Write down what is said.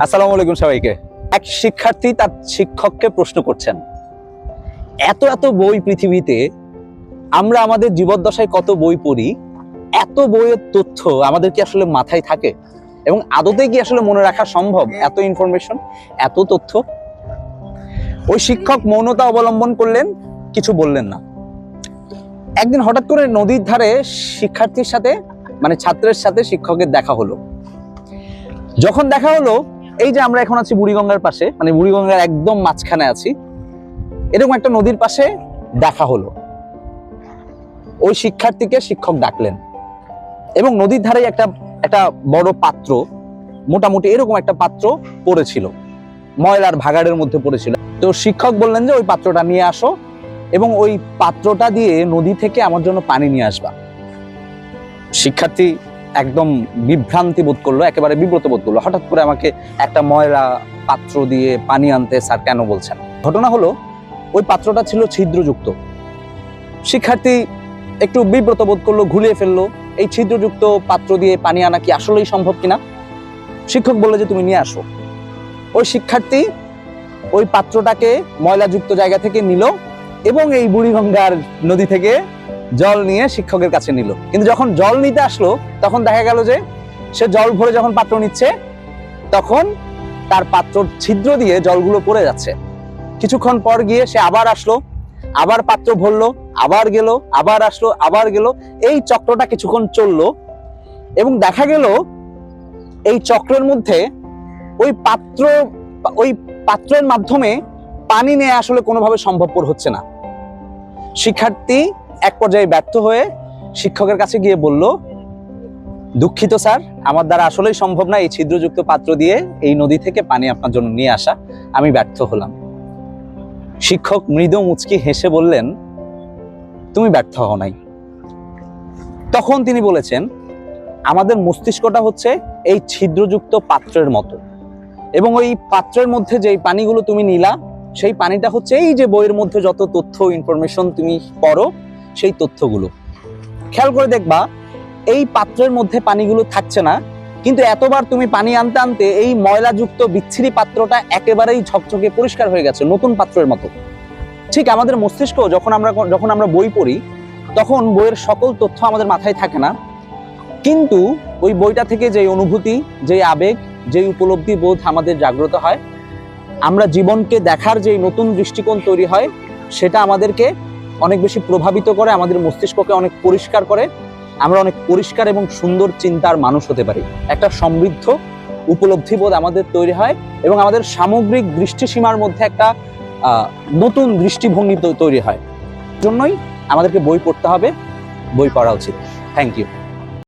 আসসালামু আলাইকুম সবাইকে। এক শিক্ষার্থী তার শিক্ষককে প্রশ্ন করছেন, এত এত বই পৃথিবীতে, আমরা আমাদের জীবদ্দশায় কত বই পড়ি, এত বইয়ের তথ্য আমাদের কি আসলে মাথায় থাকে এবং আদতে কি আসলে মনে রাখা সম্ভব? এত ইনফরমেশন, এত তথ্য। ওই শিক্ষক মৌনতা অবলম্বন করলেন, কিছু বললেন না। একদিন হঠাৎ করে নদীর ধারে শিক্ষার্থীর সাথে ছাত্রের সাথে শিক্ষকের দেখা হলো। যখন দেখা হলো, এই যে আমরা এখন আছি বুড়িগঙ্গার পাশে, বুড়িগঙ্গার একদম মাঝখানে আছি, এরকম একটা নদীর পাশে দেখা হলো। ওই শিক্ষার্থীকে শিক্ষক ডাকলেন এবং নদীর ধারে একটা বড় পাত্র, মোটামুটি এরকম একটা পাত্র পড়েছিল, ময়লার ভাগাড়ের মধ্যে পড়েছিল। তো শিক্ষক বললেন যে ওই পাত্রটা নিয়ে আসো এবং ওই পাত্রটা দিয়ে নদী থেকে আমার জন্য পানি নিয়ে আসবা। শিক্ষার্থী একদম বিভ্রান্তি বোধ করলো, একেবারে বিব্রত বোধ করলো। হঠাৎ করে আমাকে একটা ময়লা পাত্র দিয়ে পানি আনতে স্যার কেন বলছেন? ঘটনা হলো, ওই পাত্রটা ছিল ছিদ্রযুক্ত। শিক্ষার্থী একটু বিব্রত বোধ করলো, ঘুরিয়ে ফেললো। এই ছিদ্রযুক্ত পাত্র দিয়ে পানি আনা কি আসলেই সম্ভব কিনা? শিক্ষক বললো যে তুমি নিয়ে আসো। ওই শিক্ষার্থী ওই পাত্রটাকে ময়লাযুক্ত জায়গা থেকে নিল এবং এই বুড়িগঙ্গার নদী থেকে জল নিয়ে শিক্ষকের কাছে নিল। কিন্তু যখন জল নিতে আসলো, তখন দেখা গেল যে সে জল ভরে যখন পাত্র নিচ্ছে, তখন তার পাত্রর ছিদ্র দিয়ে জলগুলো পড়ে যাচ্ছে। কিছুক্ষণ পর গিয়ে সে আবার আসলো, আবার পাত্র ভরলো, আবার গেল, আবার আসলো, আবার গেল। এই চক্রটা কিছুক্ষণ চললো এবং দেখা গেল এই চক্রের মধ্যে ওই পাত্রের মাধ্যমে পানি নেওয়া আসলে কোনোভাবে সম্ভবপর হচ্ছে না। শিক্ষার্থী এক পর্যায়ে ব্যর্থ হয়ে শিক্ষকের কাছে গিয়ে বলল, দুঃখিত স্যার, আমার দ্বারা আসলেই সম্ভব না এই ছিদ্রযুক্ত পাত্র দিয়ে এই নদী থেকে পানি আপনার জন্য নিয়ে আসা, আমি ব্যর্থ হলাম। শিক্ষক মৃদু মুচকি হেসে বললেন, তুমি ব্যর্থ হও নাই। তখন তিনি বলেছেন, আমাদের মস্তিষ্কটা হচ্ছে এই ছিদ্রযুক্ত পাত্রের মতো, এবং ওই পাত্রের মধ্যে যেই পানিগুলো তুমি নিলা, সেই পানিটা হচ্ছে এই যে বইয়ের মধ্যে যত তথ্য ইনফরমেশন তুমি পড়ো, সেই তথ্যগুলো। খেয়াল করে দেখবা, এই পাত্রের মধ্যে পানিগুলো থাকছে না, কিন্তু এতবার তুমি পানি আনতে আনতে এই ময়লাযুক্ত বিচ্ছিরি পাত্রটা একেবারেই ঝকঝকে পরিষ্কার হয়ে গেছে, নতুন পাত্রের মতো। ঠিক আমাদের মস্তিষ্ক যখন আমরা বই পড়ি, তখন বইয়ের সকল তথ্য আমাদের মাথায় থাকে না, কিন্তু ওই বইটা থেকে যে অনুভূতি, যে আবেগ, যে উপলব্ধি বোধ আমাদের জাগ্রত হয়, আমরা জীবনকে দেখার যে নতুন দৃষ্টিকোণ তৈরি হয়, সেটা আমাদেরকে অনেক বেশি প্রভাবিত করে, আমাদের মস্তিষ্ককে অনেক পরিষ্কার করে। আমরা অনেক পরিষ্কার এবং সুন্দর চিন্তার মানুষ হতে পারি। একটা সমৃদ্ধ উপলব্ধিবোধ আমাদের তৈরি হয় এবং আমাদের সামগ্রিক দৃষ্টিসীমার মধ্যে একটা নতুন দৃষ্টিভঙ্গি তৈরি হয়। জন্যই আমাদেরকে বই পড়তে হবে, বই পড়া উচিত। Thank you.